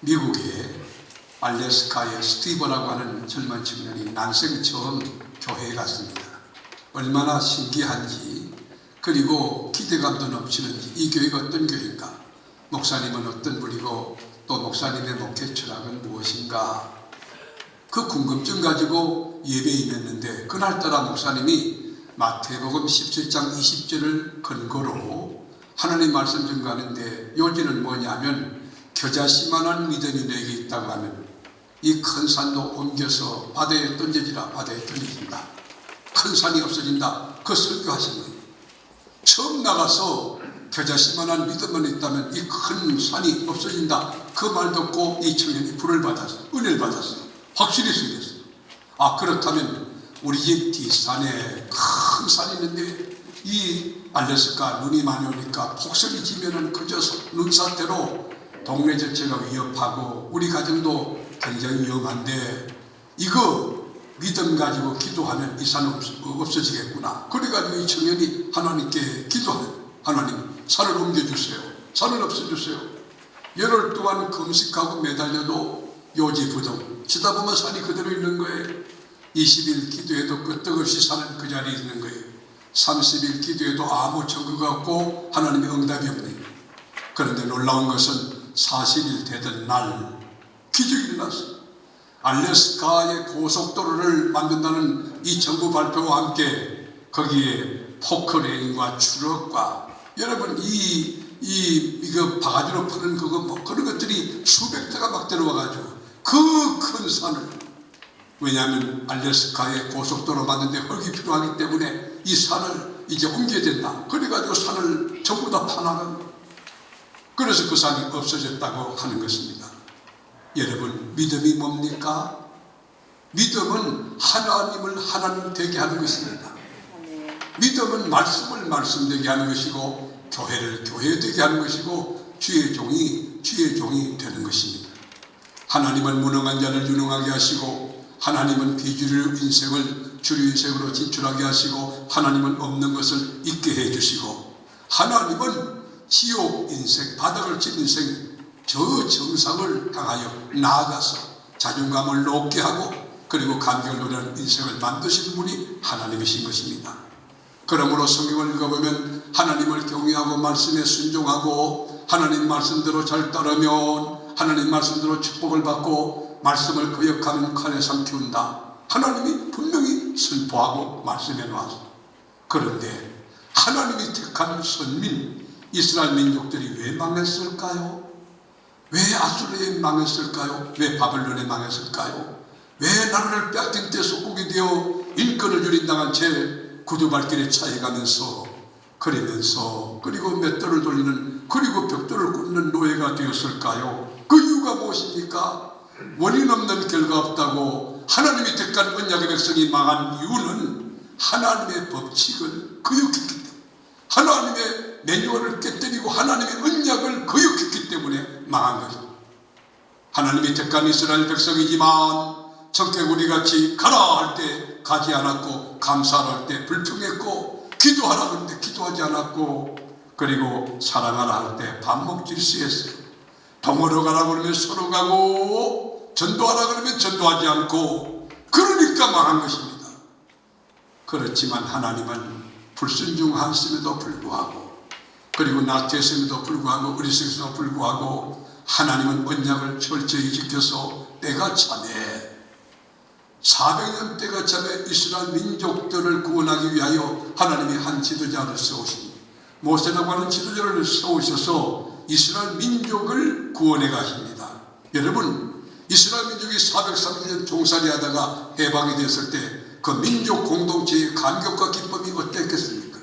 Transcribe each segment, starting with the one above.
미국의 알래스카의 스티브라고 하는 젊은 청년이 난생 처음 교회에 갔습니다. 얼마나 신기한지, 그리고 기대감도 넘치는지, 이 교회가 어떤 교회인가, 목사님은 어떤 분이고 또 목사님의 목회 철학은 무엇인가, 그 궁금증 가지고 예배에 임했는데, 그날따라 목사님이 마태복음 17장 20절을 근거로 하나님 말씀 증거하는데, 요지는 뭐냐면 겨자씨만한 믿음이 내게 있다고 하면 이 큰 산도 옮겨서 바다에 던져지라, 바다에 던져진다, 큰 산이 없어진다, 그 설교하신 거예요. 처음 나가서 겨자씨만한 믿음만 있다면 이 큰 산이 없어진다, 그 말 듣고 이 청년이 불을 받았어요. 은혜를 받았어요. 확실히 생겼어요. 아, 그렇다면 우리 집 뒷산에 큰 산이 있는데, 이 알래스카 눈이 많이 오니까 폭설이 지면은 그저 눈사태로 동네 전체가 위협하고 우리 가정도 굉장히 위험한데, 이거 믿음 가지고 기도하면 이 산은 없어지겠구나. 그래가지고 이 청년이 하나님께 기도하는, 하나님 산을 옮겨주세요, 산을 없애주세요. 열흘 동안 금식하고 매달려도 요지부동, 치다 보면 산이 그대로 있는 거예요. 20일 기도해도 끄떡없이 산은 그 자리에 있는 거예요. 30일 기도해도 아무 증거가 없고 하나님의 응답이 없네요. 그런데 놀라운 것은 40일 되던 날 기적이 일어났어요. 알래스카의 고속도로를 만든다는 이 정부 발표와 함께 거기에 포크레인과 트럭과, 여러분 이거 바가지로 푸는 그런 것들이 수백 대가 막 들어와가지고 그 큰 산을, 왜냐하면 알래스카의 고속도로 만드는데 흙이 필요하기 때문에 이 산을 이제 옮겨야 된다. 그래가지고 산을 전부 다 파나간 거예요. 그래서 그 산이 없어졌다고 하는 것입니다. 여러분, 믿음이 뭡니까? 믿음은 하나님을 하나님 되게 하는 것입니다. 믿음은 말씀을 말씀 되게 하는 것이고, 교회를 교회 되게 하는 것이고, 주의 종이 되는 것입니다. 하나님은 무능한 자를 유능하게 하시고, 하나님은 비주류 인생을 주류 인생으로 진출하게 하시고, 하나님은 없는 것을 있게 해주시고, 하나님은 지옥 인생, 바닥을 친 인생, 저 정상을 향하여 나아가서 자존감을 높게 하고, 그리고 감격을 누리는 인생을 만드신 분이 하나님이신 것입니다. 그러므로 성경을 읽어보면 하나님을 경외하고 말씀에 순종하고 하나님 말씀대로 잘 따르면 하나님 말씀대로 축복을 받고 말씀을 거역하는 칼에 상 키운다, 하나님이 분명히 선포하고 말씀해 놨습니다. 그런데 하나님이 택한 선민 이스라엘 민족들이 왜 망했을까요? 왜 아수르에 망했을까요? 왜 바벨론에 망했을까요? 왜 나라를 빼앗긴 때 속국이 되어 인권을 유린당한 채 구두발길에 차여가면서 그러면서 그리고 맷돌을 돌리는, 그리고 벽돌을 굽는 노예가 되었을까요? 그 이유가 무엇입니까? 원인 없는 결과 없다고 하나님이 택한 언약의 백성이 망한 이유는 하나님의 법칙을 거역했기 때문에, 하나님의 매뉴얼을 깨뜨리고 하나님의 언약을 거역했기 때문에 망한 것입니다. 하나님이 택한 이스라엘 백성이지만 청개구리같이 가라 할 때 가지 않았고, 감사할 를 때 불평했고, 기도하라 그러는데 기도하지 않았고, 그리고 사랑하라 할 때 반목질수했어요. 동으로 가라 그러면 서로 가고, 전도하라 그러면 전도하지 않고, 그러니까 망한 것입니다. 그렇지만 하나님은 불순종하였음에도 불구하고, 그리고 나태했음에도 불구하고, 어리석음에도 불구하고 하나님은 언약을 철저히 지켜서 때가 차매 400년 때가 차매 이스라엘 민족들을 구원하기 위하여 하나님이 한 지도자를 세우십니다. 모세라고 하는 지도자를 세우셔서 이스라엘 민족을 구원해 가십니다. 여러분, 이스라엘 민족이 430년 종살이 하다가 해방이 됐을 때 그 민족 공동체의 감격과 기쁨이 어땠겠습니까?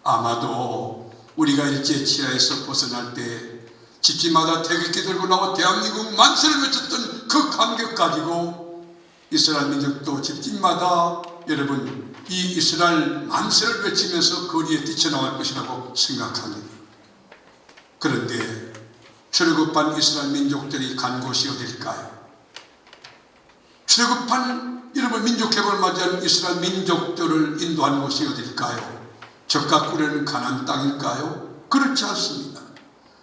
아마도 우리가 일제 치하에서 벗어날 때 집집마다 태극기 들고 나와 대한민국 만세를 외쳤던 그 감격 가지고 이스라엘 민족도 집집마다 여러분 이 이스라엘 만세를 외치면서 거리에 뛰쳐나갈 것이라고 생각합니다. 그런데 출애굽한 이스라엘 민족들이 간 곳이 어딜까요? 출애굽한 여러분 민족회복을 맞이한 이스라엘 민족들을 인도한 곳이 어딜까요? 적과 꿀에는 가나안 땅일까요? 그렇지 않습니다.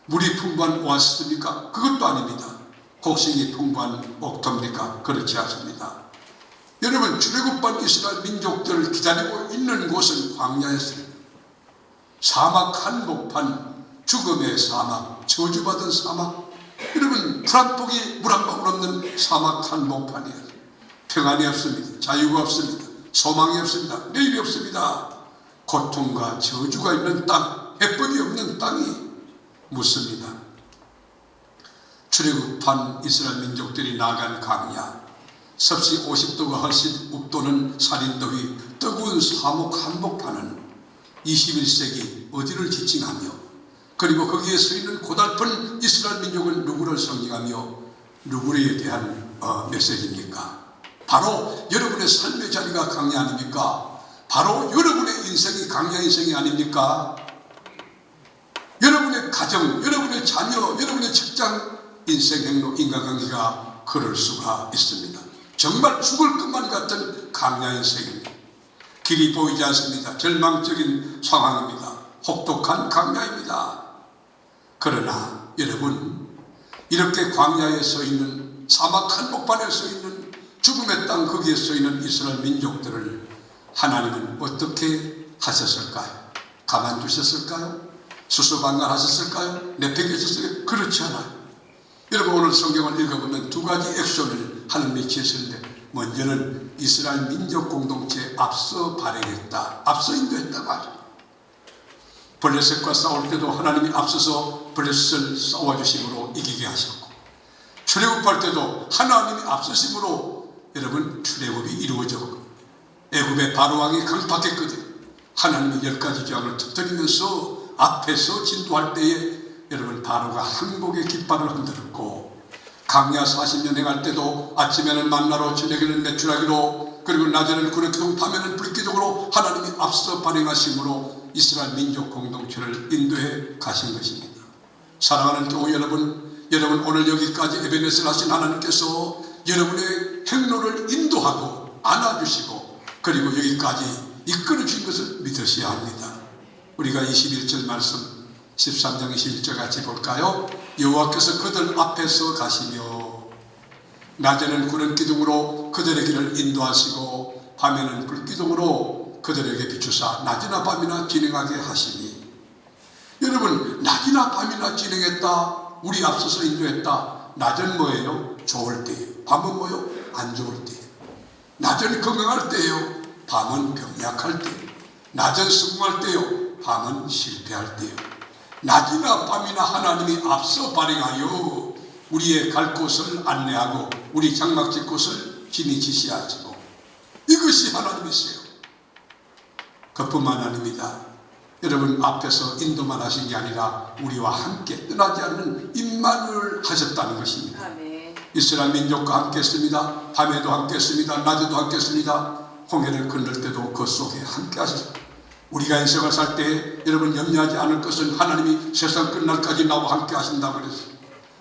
물이 풍부한 오아시스입니까? 그것도 아닙니다. 곡식이 풍부한 옥토입니까? 그렇지 않습니다. 여러분, 출애굽한 이스라엘 민족들을 기다리고 있는 곳은 광야였습니다. 사막 한복판, 죽음의 사막, 저주받은 사막. 여러분, 풀 한 폭이 물 한 방울 없는 사막 한복판이에요. 평안이 없습니다. 자유가 없습니다. 소망이 없습니다. 내일이 없습니다. 고통과 저주가 있는 땅, 해법이 없는 땅이 묻습니다. 출애굽한 이스라엘 민족들이 나간 광야, 섭씨 50도가 훨씬 웃도는 살인더위, 뜨거운 사목 한복판은 21세기 어디를 지칭하며, 그리고 거기에 서 있는 고달픈 이스라엘 민족은 누구를 상징하며 누구에 대한 메시지입니까? 바로 여러분의 삶의 자리가 광야 아닙니까? 바로 여러분의 인생이 광야 인생이 아닙니까? 여러분의 가정, 여러분의 자녀, 여러분의 직장, 인생 행로, 인간관계가 그럴 수가 있습니다. 정말 죽을 것만 같은 광야 인생입니다. 길이 보이지 않습니다. 절망적인 상황입니다. 혹독한 광야입니다. 그러나 여러분, 이렇게 광야에 서 있는, 사막 한복판에 서 있는, 죽음의 땅 거기에 서 있는 이스라엘 민족들을 하나님은 어떻게 하셨을까요? 가만두셨을까요? 수수방관하셨을까요? 내팽개쳤을까요? 그렇지 않아요. 여러분, 오늘 성경을 읽어보면 두 가지 액션을 하나님이 취했는데, 먼저는 이스라엘 민족 공동체에 앞서 발행했다, 앞서 인도했다고 하죠. 블레셋과 싸울 때도 하나님이 앞서서 블레셋을 싸워주심으로 이기게 하셨고, 출애굽할 때도 하나님이 앞서심으로 여러분 출애굽이 이루어졌고, 애굽의 바로왕이 강팍했거든. 하나님이 10가지 조항을 터뜨리면서 앞에서 진도할 때에 여러분 바로가 항복의 깃발을 흔들었고, 광야 40년 행할 때도 아침에는 만나로, 저녁에는 메추라기로, 그리고 낮에는 구름기둥, 밤에는 불기둥으로 하나님이 앞서 발행하심으로 이스라엘 민족 공동체를 인도해 가신 것입니다. 사랑하는 교회 여러분, 오늘 여기까지 에베네스를 하신 하나님께서 여러분의 행로를 인도하고 안아주시고, 그리고 여기까지 이끌어 주신 것을 믿으셔야 합니다. 우리가 21절 말씀 13장 21절 같이 볼까요? 여호와께서 그들 앞에서 가시며 낮에는 구름 기둥으로 그들의 길을 인도하시고 밤에는 불기둥으로 그들에게 비추사 낮이나 밤이나 진행하게 하시니. 여러분, 낮이나 밤이나 진행했다, 우리 앞서서 인도했다. 낮은 뭐예요? 좋을 때예요. 밤은 뭐예요? 안 좋을 때예요. 낮은 건강할 때예요. 밤은 병약할 때예요. 낮은 성공할 때예요. 밤은 실패할 때예요. 낮이나 밤이나 하나님이 앞서 발행하여 우리의 갈 곳을 안내하고 우리 장막질 곳을 진히 지시하시고, 이것이 하나님이세요. 그뿐만 아닙니다. 여러분, 앞에서 인도만 하신 게 아니라 우리와 함께 떠나지 않는 임마누엘 하셨다는 것입니다. 아멘. 이스라엘 민족과 함께 했습니다. 밤에도 함께 했습니다. 낮에도 함께 했습니다. 홍해를 건널 때도 그 속에 함께 하셨습니다. 우리가 인생을 살 때 여러분 염려하지 않을 것은 하나님이 세상 끝날까지 나와 함께 하신다고 그랬어요.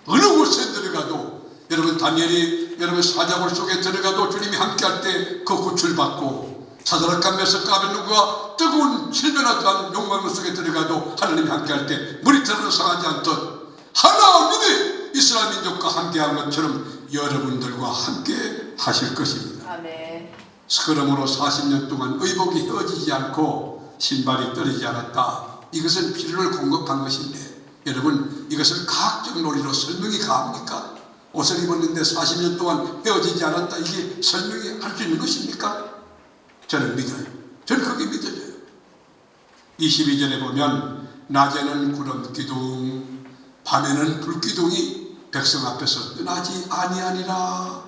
어느 곳에 들어가도, 여러분 다니엘이 여러분 사자굴 속에 들어가도 주님이 함께 할 때 그 구출받고, 사드락과 메삭과 아벳느고가 뜨거운 질변과 또한 욕망 속에 들어가도 하나님이 함께 할 때 머리털을 상하지 않듯 하나님이 이스라엘 민족과 함께한 것처럼 여러분들과 함께 하실 것입니다. 아멘. 그러므로 40년 동안 의복이 헤어지지 않고 신발이 떨어지지 않았다. 이것은 필요를 공급한 것인데, 여러분 이것을 과학적 논리로 설명이 가합니까? 옷을 입었는데 40년 동안 헤어지지 않았다, 이게 설명이 할 수 있는 것입니까? 저는 믿어요. 저는 그게 믿어져요. 22절에 보면 낮에는 구름 기둥, 밤에는 불기둥이 백성 앞에서 떠나지 아니하니라.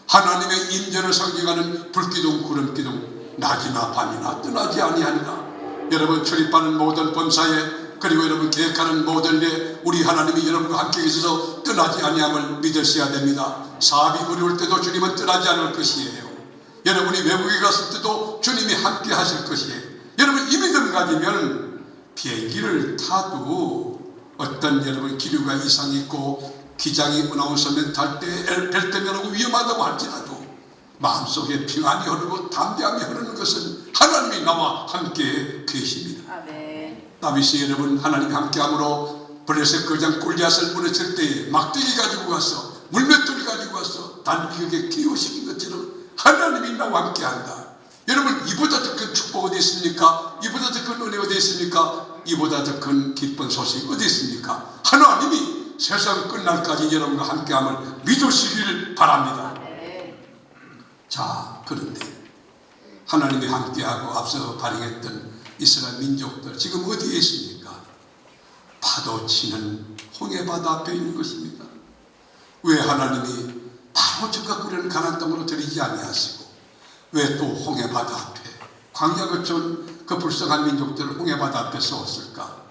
하나님의 임재를 상징하는 불기둥, 구름 기둥, 낮이나 밤이나 떠나지 아니하니라. 여러분 출입하는 모든 범사에, 그리고 여러분 계획하는 모든 일, 우리 하나님이 여러분과 함께 있어서 떠나지 아니함을 믿으셔야 됩니다. 사업이 어려울 때도 주님은 떠나지 않을 것이에요. 여러분이 외국에 갔을 때도 주님이 함께 하실 것이에요. 여러분 이 믿음 가지면 비행기를 타도 어떤 여러분 기류가 이상이 있고 기장이 아나운서맨 탈 때 벨트면하고 위험하다고 할지라도 마음속에 평안이 흐르고 담대함이 흐르는 것은 하나님이 나와 함께 계십니다. 아멘. 다윗이 여러분 하나님이 함께함으로 블레셋 거장 골리앗을 무너뜨릴 때에 막대기 가지고 가서 물맷돌을 가지고 와서 단비격에 기호시킨 것처럼 하나님이 나와 함께한다. 여러분, 이보다 더 큰 축복 어디 있습니까? 이보다 더 큰 은혜 어디 있습니까? 이보다 더 큰 기쁜 소식 어디 있습니까? 하나님이 세상 끝날까지 여러분과 함께함을 믿으시길 바랍니다. 자, 그런데 하나님이 함께하고 앞서 발행했던 이스라엘 민족들 지금 어디에 있습니까? 파도 치는 홍해바다 앞에 있는 것입니다. 왜 하나님이 바로 저가 꾸려는 가나안 땅으로 들이지 아니하시고 왜 또 홍해바다 앞에 광야 거쳐온 그 불쌍한 민족들을 홍해바다 앞에 세웠을까?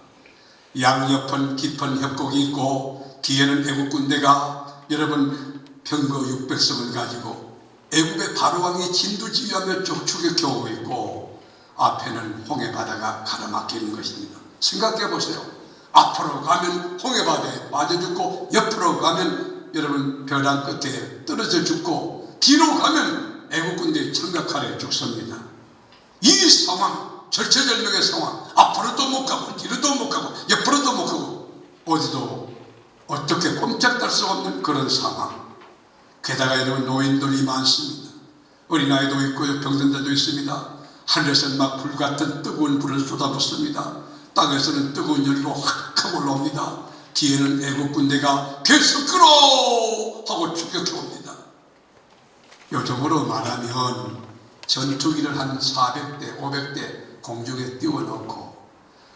양옆은 깊은 협곡이 있고 뒤에는 애국 군대가 여러분 병거 600성을 가지고 애국의 바로왕이 진두지휘하며 추격해오고 있고 앞에는 홍해바다가 가로막히는 것입니다. 생각해 보세요. 앞으로 가면 홍해바다에 빠져 죽고 옆으로 가면 여러분 벼랑 끝에 떨어져 죽고 뒤로 가면 애국군대의 청각 아래에 죽습니다. 이 상황, 절체절명의 상황, 앞으로도 못 가고 뒤로도 못 가고 옆으로도 못 가고 어디도 어떻게 꼼짝달 수 없는 그런 상황. 게다가 여러분 노인들이 많습니다. 어린아이도 있고요, 병든자도 있습니다. 하늘에서는 막 불같은 뜨거운 불을 쏟아붓습니다. 땅에서는 뜨거운 열기가 확 하고 올라옵니다. 뒤에는 애국군대가 계속 끌어 하고 추격해옵니다. 요즘으로 말하면 전투기를 한 400대, 500대 공중에 띄워놓고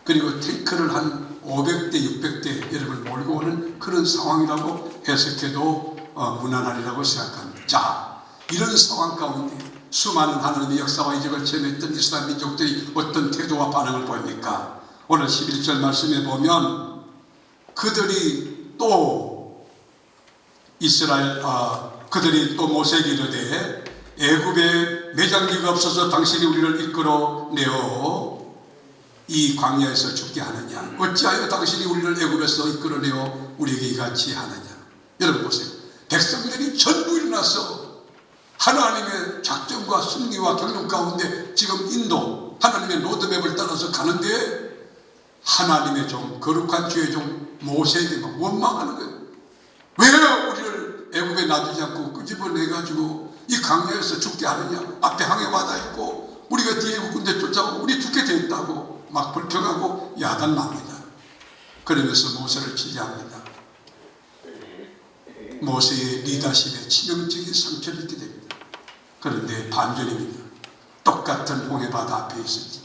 그리고 탱크를 한 500대, 600대 여러분 몰고 오는 그런 상황이라고 해석해도 무난하리라고 생각합니다. 자, 이런 상황 가운데 수많은 하나님의 역사와 이적을 체험했던 이스라엘 민족들이 어떤 태도와 반응을 보입니까? 오늘 11절 말씀에 보면 그들이 또 그들이 또 모세에게 이르되 애굽에 매장지가 없어서 당신이 우리를 이끌어내어 이 광야에서 죽게 하느냐? 어찌하여 당신이 우리를 애굽에서 이끌어내어 우리에게 이같이 하느냐? 여러분 보세요. 백성들이 전부 일어나서 하나님의 작전과 승리와 경륜 가운데 지금 인도 하나님의 로드맵을 따라서 가는데 하나님의 종 거룩한 주의 종 모세에게 막 원망하는 거예요. 왜 우리를 애굽에 놔두지 않고 끄집어내가지고 이 강야에서 죽게 하느냐? 앞에 항해바다 있고 우리가 뒤에 군대 쫓아오고 우리 죽게 됐다고 막 불평하고 야단납니다. 그러면서 모세를 지지합니다. 모세의 리더십에 치명적인 상처를 입게 됩니다. 그런데 반전입니다. 똑같은 홍해바다 앞에 있었지,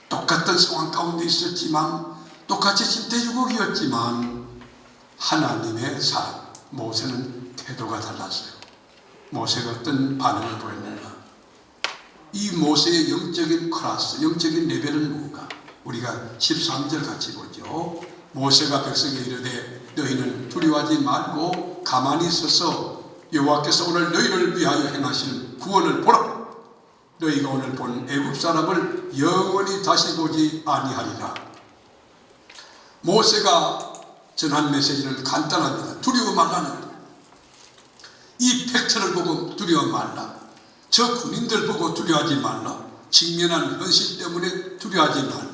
똑같은 상황 가운데 있었지만 똑같이 침대유국이었지만 하나님의 사람 모세는 태도가 달랐어요. 모세가 어떤 반응을 보였는가? 이 모세의 영적인 클래스, 영적인 레벨은 뭔가? 우리가 13절 같이 보죠. 모세가 백성에 이르되 너희는 두려워하지 말고 가만히 있어서 여호와께서 오늘 너희를 위하여 행하시는 구원을 보라. 너희가 오늘 본 애굽 사람을 영원히 다시 보지 아니하리라. 모세가 전한 메시지는 간단합니다. 두려워 말라는 거예요. 이 팩트를 보고 두려워 말라. 저 군인들 보고 두려워하지 말라. 직면한 현실 때문에 두려워하지 말라.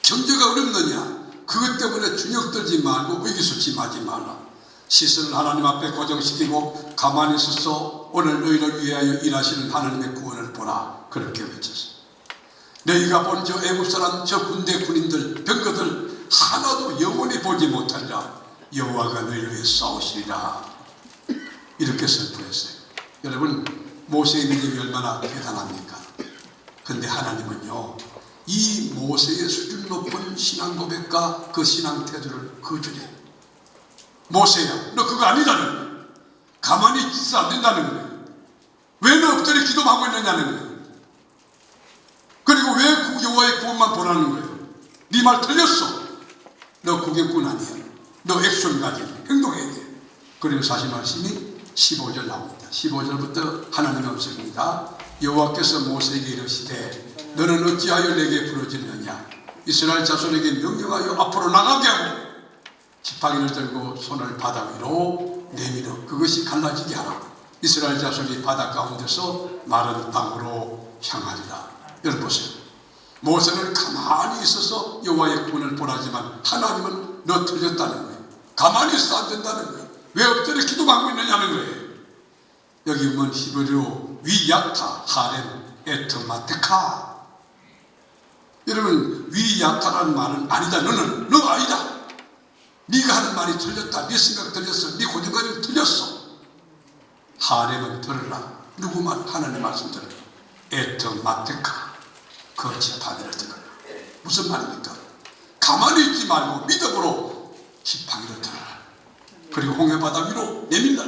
경제가 어렵느냐? 그것 때문에 주눅 들지 말고 의기소침하지 말라. 시선을 하나님 앞에 고정시키고 가만히 있어서 오늘 너희를 위하여 일하시는 하나님의 구원을 보라. 그렇게 외쳤어요. 너희가 본 저 애굽 사람, 저 군대 군인들, 병거들 하나도 영원히 보지 못하리라. 여호와가 너희를 위해 싸우시리라. 이렇게 선포했어요. 여러분, 모세의 믿음이 얼마나 대단합니까? 근데 하나님은요, 이 모세의 수준 높은 신앙 고백과 그 신앙 태도를 거절해요. 모세야, 너 그거 아니다는 거예요. 가만히 있어 안 된다는 거예요. 왜 너 엎드려 기도하고 있느냐는 거예요. 그리고 왜 여호와의 구원만 보라는 거예요. 네 말 틀렸어. 너 구경꾼 아니야. 너 액션 가지고 행동해야 돼. 그러면서 하신 말씀이 15절 나옵니다. 15절부터 하나님의 음성입니다. 여호와께서 모세에게 이르시되 너는 어찌하여 내게 부르짖느냐? 이스라엘 자손에게 명령하여 앞으로 나가게 하고 지팡이를 들고 손을 바다 위로 내밀어 그것이 갈라지게 하라. 이스라엘 자손이 바다 가운데서 마른 땅으로 향하리라. 여러분 보세요. 모세는 가만히 있어서 여호와의 구원을 보라지만 하나님은 너 틀렸다는 거예요. 가만히 있어 안 된다는 거예요. 왜 엎드려 기도하고 있느냐는 거예요. 여기 보면 히브리어 위야타, 하렘, 에트마테카. 여러분, 위야타라는 말은 아니다. 너 아니다. 네가 하는 말이 틀렸다. 네 생각 틀렸어. 네 고정관념 틀렸어. 하렘은 들으라. 누구 말? 하나님 말씀 들으라. 에트마테카. 그 지팡이를 들으라. 무슨 말입니까? 가만히 있지 말고 믿음으로 지팡이를 들어라. 그리고 홍해바다 위로 내밀라.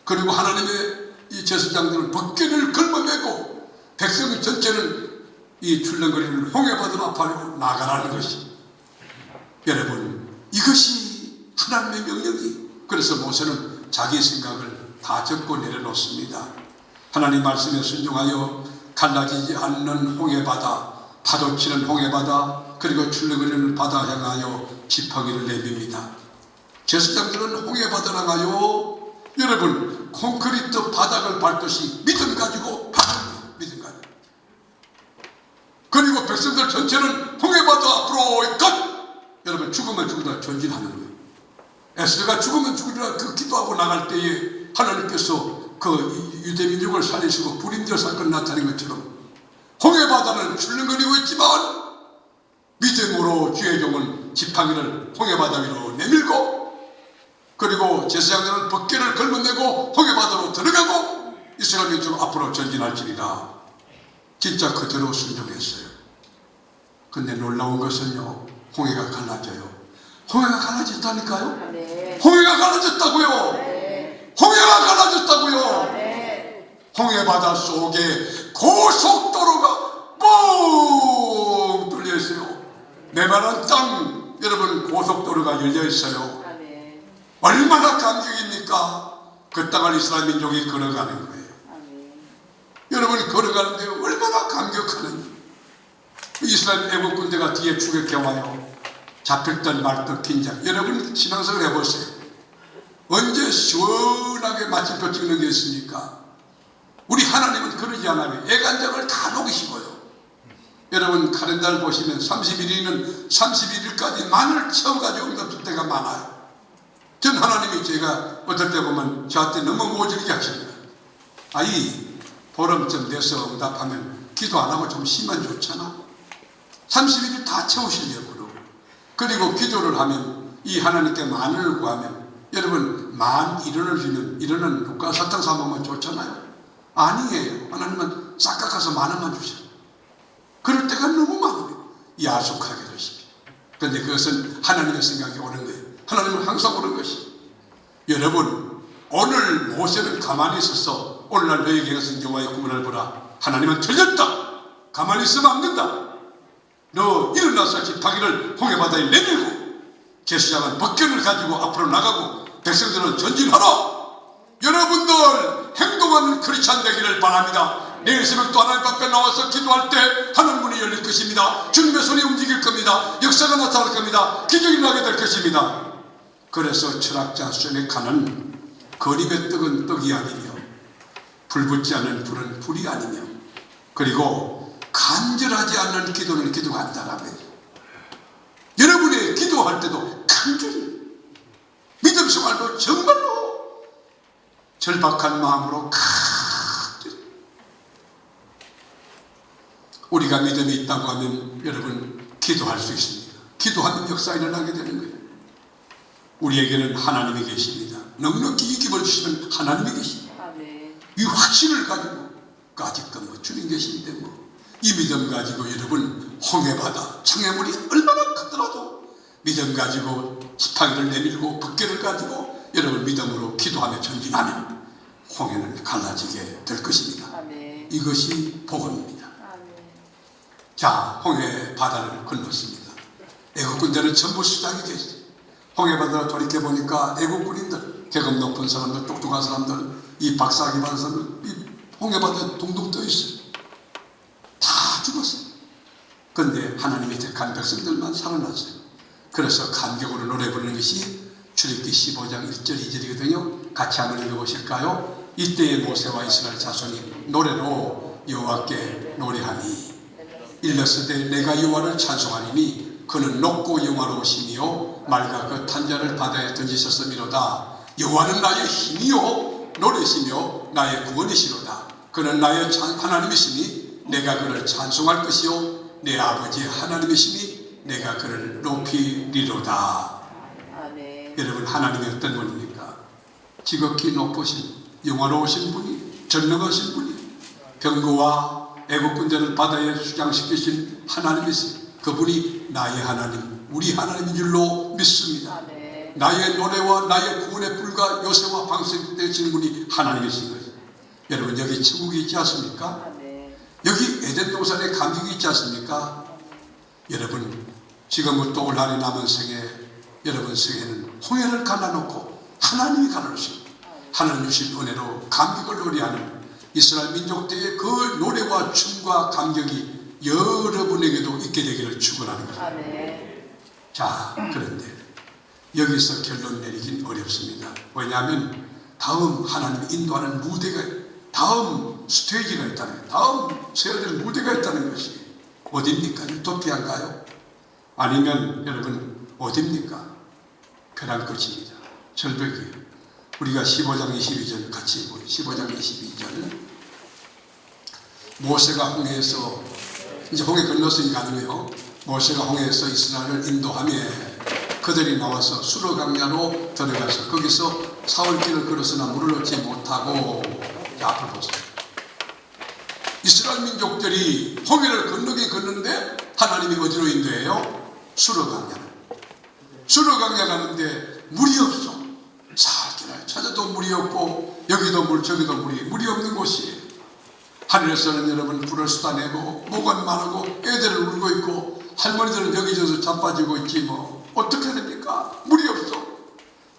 그리고 하나님의 이 제사장들은 벗개를 걸머매고 백성 전체는 이 출렁거리는 홍해바다 앞으로 나가라는 것이, 여러분, 이것이 하나님의 명령이. 그래서 모세는 자기 생각을 다 적고 내려놓습니다. 하나님 말씀에 순종하여 갈라지지 않는 홍해바다, 파도치는 홍해바다, 그리고 출렁거리는 바다 향하여 지팡이를 내밉니다. 제사장들은 홍해바다 향하여, 여러분, 콘크리트 바닥을 밟듯이 믿음 가지고 바닥을 믿음 가지고, 그리고 백성들 전체는 홍해바다 앞으로 끝. 여러분, 죽으면 죽으라 전진하는 거예요. 에스더가 죽으면 죽으라 그 기도하고 나갈 때에 하나님께서 그 유대민족을 살리시고 불임절 사건 나타낸 것처럼 홍해바다는 출렁거리고 있지만 믿음으로 주의 종은 지팡이를 홍해바다 위로 내밀고, 그리고 제사장들은 벗개를 걸머내고 홍해바다로 들어가고 이스라엘 민족 앞으로 전진할지니라. 진짜 그대로 순종했어요. 근데 놀라운 것은요, 홍해가 갈라져요. 홍해가 갈라졌다니까요. 네. 홍해가 갈라졌다고요. 네. 홍해가 갈라졌다고요. 네. 홍해바다 속에 고속도로가 뻥 뚫려 있어요. 메마른 땅, 여러분, 고속도로가 열려 있어요. 네. 얼마나 감격입니까? 그 땅을 이스라엘 민족이 걸어가는 거예요. 네. 여러분, 걸어가는데 얼마나 감격하는지. 이스라엘 애국 군대가 뒤에 추격해 와요. 잡힐 듯 말 듯 긴장. 여러분, 신앙생활 해보세요. 언제 시원하게 마침표 찍는 게 있습니까? 우리 하나님은 그러지 않아요. 애간장을 다 녹이시고요. 여러분, 카렌다를 보시면 31일은 31일까지 마늘 채워가지고 응답줄 때가 많아요. 전 하나님이 제가 어떨 때 보면 저한테 너무 모질게 하십니다. 아이, 보름쯤 돼서 응답하면 기도 안 하고 좀 쉬면 좋잖아. 31일 다 채우시려고. 그리고 기도를 하면, 이 하나님께 만을 구하면, 여러분, 만 1원을 주면 1원은 누가 사탕 사 먹으면 좋잖아요. 아니에요. 하나님은 싹 깎아서 10,000원만 주셔. 그럴 때가 너무 많아요. 야속하게 되십니다. 그런데 그것은 하나님의 생각이 오는 거예요. 하나님은 항상 오는 것이. 여러분, 오늘 모세는 가만히 있어서 오늘날 너에게 행하신 여호와의 구원을 보라. 하나님은 틀렸다. 가만히 있으면 안 된다. 너 일어나서 지팡이를 홍해바다에 내밀고, 제사장은 벗개를 가지고 앞으로 나가고 백성들은 전진하라. 여러분들 행동하는 크리스찬 되기를 바랍니다. 내일 새벽 또 하나님 앞에 나와서 기도할 때 하늘 문이 열릴 것입니다. 주님의 손이 움직일 겁니다. 역사가 나타날 겁니다. 기적이 나게 될 것입니다. 그래서 철학자 세네카는 거립의 떡은 떡이 아니며 불 붙지 않는 불은 불이 아니며, 그리고 간절하지 않는 기도는 기도가 아니다라고 해요. 여러분이 기도할 때도 간절히, 믿음 생활도 정말로 절박한 마음으로 간절히. 우리가 믿음이 있다고 하면 여러분 기도할 수 있습니다. 기도하는 역사가 일어나게 되는 거예요. 우리에게는 하나님이 계십니다. 넉넉히 이 기회를 주시면 하나님이 계십니다. 이 확신을 가지고 아직도 뭐 주님 계신데 이 믿음 가지고 여러분 홍해바다 장애물이 얼마나 크더라도 믿음 가지고 지팡이를 내밀고 벗개를 가지고 여러분 믿음으로 기도하며 전진하면 홍해는 갈라지게 될 것입니다. 아멘. 이것이 복음입니다. 아멘. 자, 홍해바다를 건넜습니다. 애국군대는 전부 수장이 됐어요. 홍해바다를 돌이켜보니까 애국군인들, 계급 높은 사람들, 똑똑한 사람들, 이 박사학위 받은 사람들, 이 홍해바다에 둥둥 떠 있어요. 다 죽었어요. 그런데 하나님이 택한 백성들만 살아났어요. 그래서 감격으로 노래 부르는 것이 출애굽기 15장 1절 2절이거든요. 같이 한번 읽어보실까요? 이때의 모세와 이스라엘 자손이 노래로 여호와께 노래하니 일렀으되 내가 여호와를 찬송하리니 그는 높고 영화로우시며 맑아 그 탄자를 바다에 던지셨음이로다. 여호와는 나의 힘이요 노래시며 나의 구원이시로다. 그는 나의 하나님이시니 내가 그를 찬송할 것이요 내 아버지의 하나님이시니 내가 그를 높이리로다. 아멘. 여러분, 하나님이 어떤 분입니까? 지극히 높으신 영화로우신 분이, 전능하신 분이, 병거와 애국 군대를 바다에 수장시키신 하나님이세요. 그분이 나의 하나님, 우리 하나님인 줄로 믿습니다. 아멘. 나의 노래와 나의 구원의 불과 요새와 방식되신 분이 하나님이신 거예요. 여러분, 여기 천국이 있지 않습니까? 아멘. 여기 에덴 동산에 감격이 있지 않습니까? 여러분, 지금부터 올 한해 남은 생에, 여러분 생에는 홍해를 갈라놓고 하나님이 갈라놓으시고 하나님 주신 은혜로 감격을 노래하는 이스라엘 민족들의 그 노래와 춤과 감격이 여러분에게도 있게 되기를 축원하는 거죠. 아멘. 자, 그런데 여기서 결론 내리긴 어렵습니다. 왜냐하면 다음 하나님 인도하는 무대가, 다음 스테이지가 있다는, 다음 세워야 될 무대가 있다는 것이 어디입니까? 유토피아인가요? 아니면 여러분 어디입니까? 벼랑 끝입니다. 절벽이에요. 우리가 15장 22절 같이 보요. 15장 22절. 모세가 홍해에서, 이제 홍해 건넜으니까 아니에요. 모세가 홍해에서 이스라엘을 인도하며 그들이 나와서 수르 강야로 들어가서 거기서 사흘길을 걸었으나 물을 얻지 못하고, 자, 앞을 보세요. 이스라엘 민족들이 홍해를 건너긴 걷는데 하나님이 어디로 인도해요? 수르 강야로. 수르 강야 가는데 물이 없어. 사흘길을 찾아도 물이 없고 여기도 물 저기도 물이 없는 곳이에요. 하늘에서는 여러분 불을 쏟아내고 목은 마르고 애들을 울고 있고 할머니들은 여기저기서 자빠지고 있지 뭐 어떻게 해야 됩니까? 물이 없어.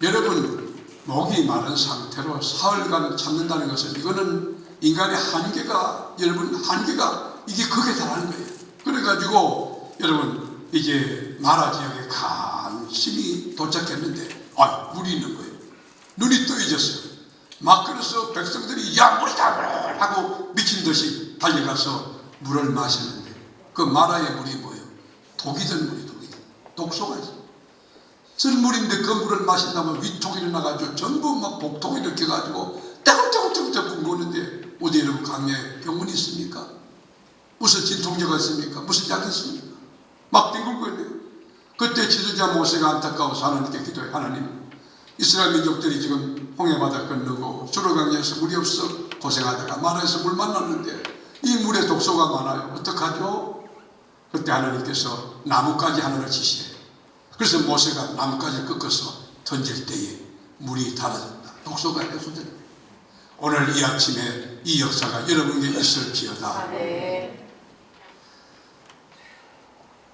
여러분, 목이 마른 상태로 사흘간 참는다는 것은 이거는 인간의 한계가, 여러분 한계가 이게 극에 달하는 거예요. 그래가지고 여러분 이제 마라 지역에 간신히 도착했는데 물이 있는 거예요. 눈이 떠져서 막 그래서 백성들이 야 물이다 하고 미친 듯이 달려가서 물을 마시는데 그 마라의 물이 뭐예요? 독이 든 물이, 독소가 있어요. 쓴 물인데 그 물을 마신다면 위통이 일어나가지고 전부 막 복통이 일으켜가지고 따끔따끔따끔 굶는데 어디 여러분 강에 병원이 있습니까? 무슨 진통제가 있습니까? 무슨 약이 있습니까? 막 뒹굴고 있네요. 그때 지도자 모세가 안타까워서 하나님께 기도해. 하나님, 이스라엘 민족들이 지금 홍해바다 건너고 수르강야에서 물이 없어 고생하다가 마라에서 물 만났는데 이 물에 독소가 많아요. 어떡하죠? 그때 하나님께서 나뭇가지 하나를 지시해요. 그래서 모세가 나뭇가지를 꺾어서 던질 때에 물이 달아졌다. 독소가 해소된다. 오늘 이 아침에 이 역사가 여러분에게 있을지어다. 아멘.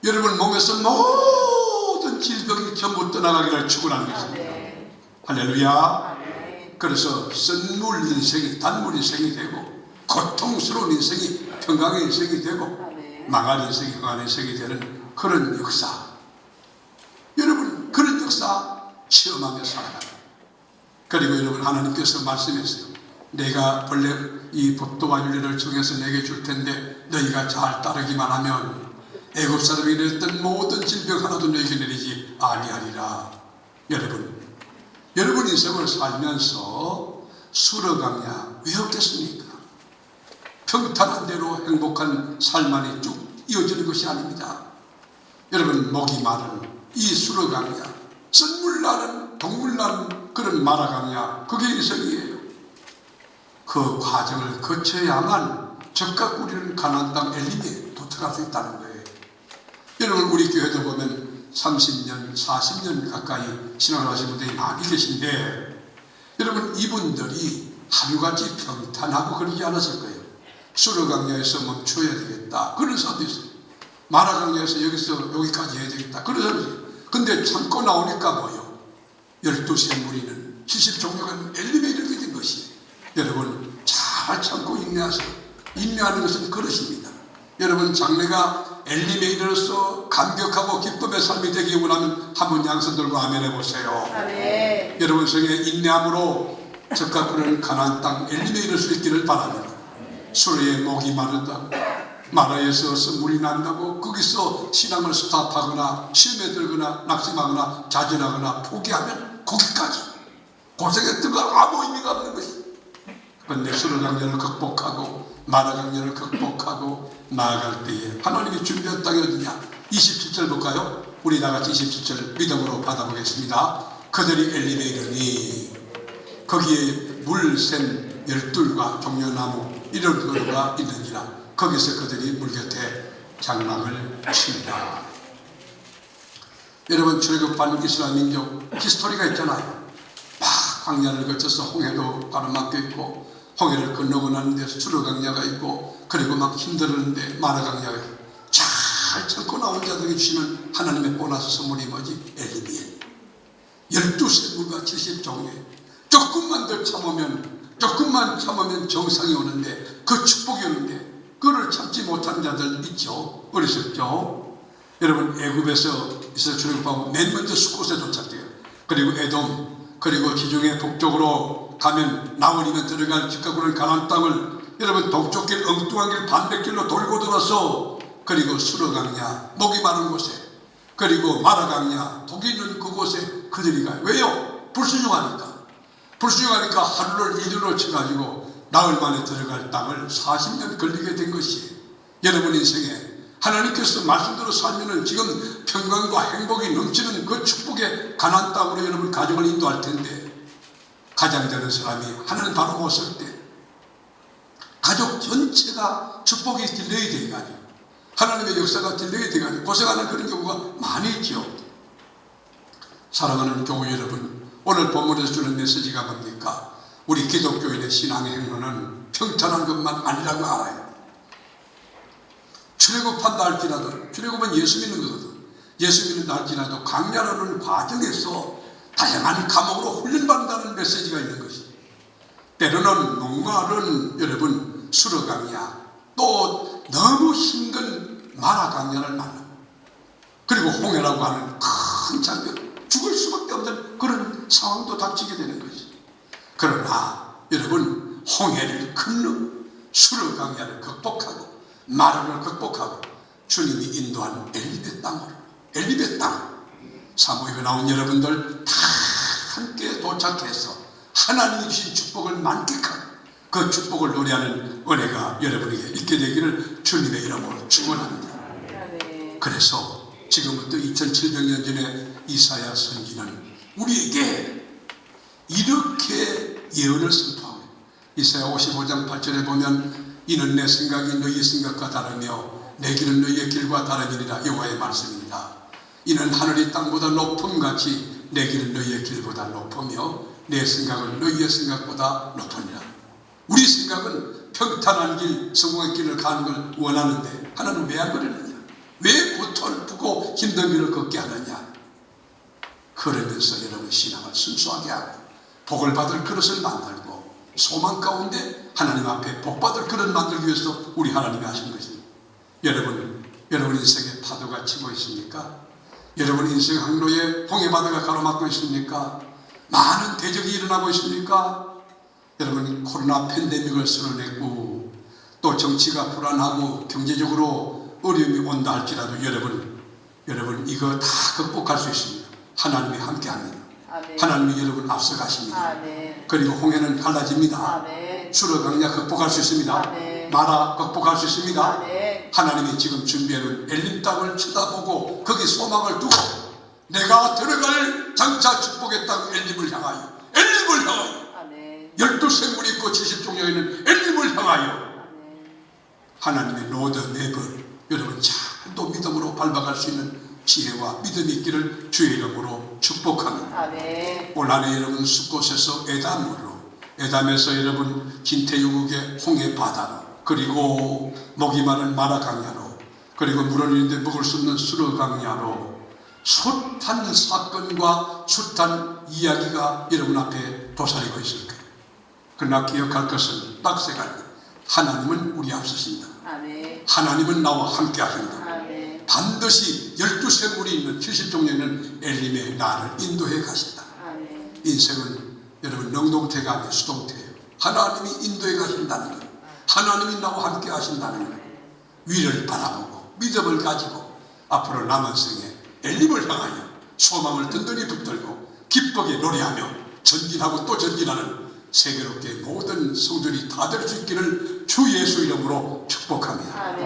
여러분 몸에서 모든 질병이 전부 떠나가기를 축원하는 것입니다. 할렐루야. 아멘. 그래서 쓴물 인생이 단물 인생이 되고 고통스러운 인생이 평강의 인생이 되고 아멘. 망할 인생이 흥한 인생이 되는 그런 역사, 여러분 그런 역사 체험하며 살아가라. 그리고 여러분 하나님께서 말씀했어요. 내가 본래 이 법도와 윤리를 정해서 내게 줄 텐데 너희가 잘 따르기만 하면 애굽 사람이 내렸던 모든 질병 하나도 너에게 내리지 아니하리라. 여러분 인생을 살면서 수르강야 왜 없겠습니까? 평탄한 대로 행복한 삶만이 쭉 이어지는 것이 아닙니다. 여러분 목이 마른 이 수르강야, 쓴물 나는 동물 나는 그런 마라강야, 그게 인생이에요. 그 과정을 거쳐야만 적각 꾸리는 가나안 땅 엘림에 도착할 수 있다는 거예요. 여러분 우리 교회도 보면 30년, 40년 가까이 신앙을 하신 분들이 많이 계신데 여러분 이분들이 하루같이 평탄하고 그러지 않았을 거예요. 수르강야에서 멈춰야 되겠다 그런 사람도 있어요. 마라강야에서 여기서 여기까지 해야 되겠다 그런 사람도 있어요. 근데 참고 나오니까 뭐요? 12세 무리는 70종류가 엘림에 이르게 된 것이에요. 여러분 잘 참고 인내하세요. 인내하는 것은 그릇입니다. 여러분 장래가 엘림에 이르러서 감격하고 기쁨의 삶이 되기 원하면 한번 양손 들고 아멘 해보세요. 아멘. 여러분 생에 인내함으로 적각 꾸는 가나안 땅 엘림에 이를 수 있기를 바랍니다. 수레에 목이 마르다 마라에서 물이 난다고 거기서 신앙을 스탑하거나 시험에 들거나 낙심하거나 좌절하거나 포기하면 거기까지 고생했던 거 아무 의미가 없는 것이. 그런데 수르강렬을 극복하고 마라강렬을 극복하고 나아갈 때에 하나님이 준비한 땅이 어디냐? 27절 볼까요? 우리 다같이 27절 믿음으로 받아보겠습니다. 그들이 엘림에 이르니 거기에 물샘 열둘과 종려나무 이런 거루가 있느니라. 거기서 그들이 물 곁에 장막을 칩니다. 여러분, 출애굽한 이스라엘 민족 히스토리가 있잖아요. 막 광야를 거쳐서 홍해도 가로막혀 있고, 홍해를 건너고 나는 데서 수르강야가 있고, 그리고 막 힘들었는데 마라강야가 있고, 잘 참고 나온 자들에게 주시는 하나님의 보너스 선물이 뭐지? 엘리미엘 12샘물과 70종에 조금만 더 참으면 정상이 오는데, 그 축복이 오는데 그를 참지 못한 자들 있죠. 어리석죠. 여러분, 애굽에서 이스라엘 출애굽하고 맨 먼저 숫곳에 도착해요. 그리고 에돔, 그리고 지중해 북쪽으로 가면 나월이면 들어갈 직각으로는 가나안 땅을, 여러분, 동쪽 길 엉뚱한 길 반대길로 돌고 돌아서, 그리고 수르강야 목이 마른 곳에, 그리고 마라강야 독이 있는 그곳에 그들이 가요. 왜요? 불순종하니까 하루를 이리로 쳐가지고 나흘 만에 들어갈 땅을 40년 걸리게 된 것이, 여러분 인생에 하나님께서 말씀대로 살면은 지금 평강과 행복이 넘치는 그 축복의 가나안 땅으로 여러분 가정을 인도할 텐데, 가장 되는 사람이 하나님 바로 못 설 때 가족 전체가 축복이 딜레이 돼가지고 하나님의 역사가 딜레이 돼가지고 고생하는 그런 경우가 많이 있죠. 사랑하는 교회 여러분, 오늘 본문에서 주는 메시지가 뭡니까? 우리 기독교인의 신앙의 행로는 평탄한 것만 아니라고 알아요. 출애굽한다 할지라도, 출애굽은 예수 믿는 거거든. 예수 믿는다 할지라도 강야라는 과정에서 다양한 과목으로 훈련받는다는 메시지가 있는 것이, 때로는 목마른 여러분 수르강야, 또 너무 힘든 마라강야를 만나, 그리고 홍해라고 하는 큰 장벽, 죽을 수밖에 없는 그런 상황도 닥치게 되는 것이. 그러나 여러분, 홍해를 건너 수르강야를 극복하고 마라를 극복하고 주님이 인도한 엘리베 땅으로, 엘리베 땅, 사무엘에 나온 여러분들 다 함께 도착해서 하나님이 주신 축복을 만끽하고 그 축복을 노래하는 은혜가 여러분에게 있게 되기를 주님의 이름으로 축원합니다. 그래서 지금부터 2700년 전에 이사야 선지는 우리에게 이렇게 예언을 선포합니다. 이사야 55장 8절에 보면 이는 내 생각이 너희의 생각과 다르며 내 길은 너희의 길과 다름이니라. 여호와의 말씀입니다. 이는 하늘이 땅보다 높음같이 내 길은 너희의 길보다 높으며 내 생각은 너희의 생각보다 높으니라. 우리 생각은 평탄한 길, 성공의 길을 가는 걸 원하는데 하나는 왜 안 그러느냐? 왜 고통을 푸고 힘든 길을 걷게 하느냐? 그러면서 여러분 신앙을 순수하게 하고 복을 받을 그릇을 만들고 소망 가운데 하나님 앞에 복받을 그릇 만들기 위해서 우리 하나님이 하신 것입니다. 여러분 인생에 파도가 치고 있습니까? 여러분 인생 항로에 홍해바다가 가로막고 있습니까? 많은 대적이 일어나고 있습니까? 여러분 코로나 팬데믹을 쓸어내고 또 정치가 불안하고 경제적으로 어려움이 온다 할지라도 여러분 이거 다 극복할 수 있습니다. 하나님이 함께합니다. 하나님이 여러분 앞서가십니다. 그리고 홍해는 갈라집니다. 수르강야 극복할 수 있습니다. 마라 극복할 수 있습니다. 하나님이 지금 준비하는 엘림 땅을 쳐다보고 거기 소망을 두고 내가 들어갈 장차 축복의 땅 엘림을 향하여 12샘물이 있고 70종려에 있는 엘림을 향하여 하나님의 로드 맵을 여러분 잘도 믿음으로 밟아갈 수 있는 지혜와 믿음이 있기를 주의 이름으로 축복합니다. 올 한해 여러분 숲곳에서 에담에서 여러분 진태유국의 홍해 바다로, 그리고 목이 마른 마라강야로, 그리고 물을 잃는데 먹을 수 없는 수르강야로 숱한 사건과 숱한 이야기가 여러분 앞에 도사리고 있을 거예요. 그러나 기억할 것은 딱 세 가지. 하나님은 우리 앞서십니다. 하나님은 나와 함께 하십니다. 반드시 12샘물이 있는 70종려는 엘림의 나를 인도해 가신다. 인생은 여러분 능동태가 아니라 수동태예요. 하나님이 인도해 가신다는 거예요. 하나님이 나와 함께 하신다는 거예요. 위를 바라보고 믿음을 가지고 앞으로 남은 생에 엘림을 향하여 소망을 든든히 붙들고 기쁘게 노래하며 전진하고 또 전진하는 세계롭게 모든 성들이 다 될 수 있기를 주 예수 이름으로 축복합니다. 아멘.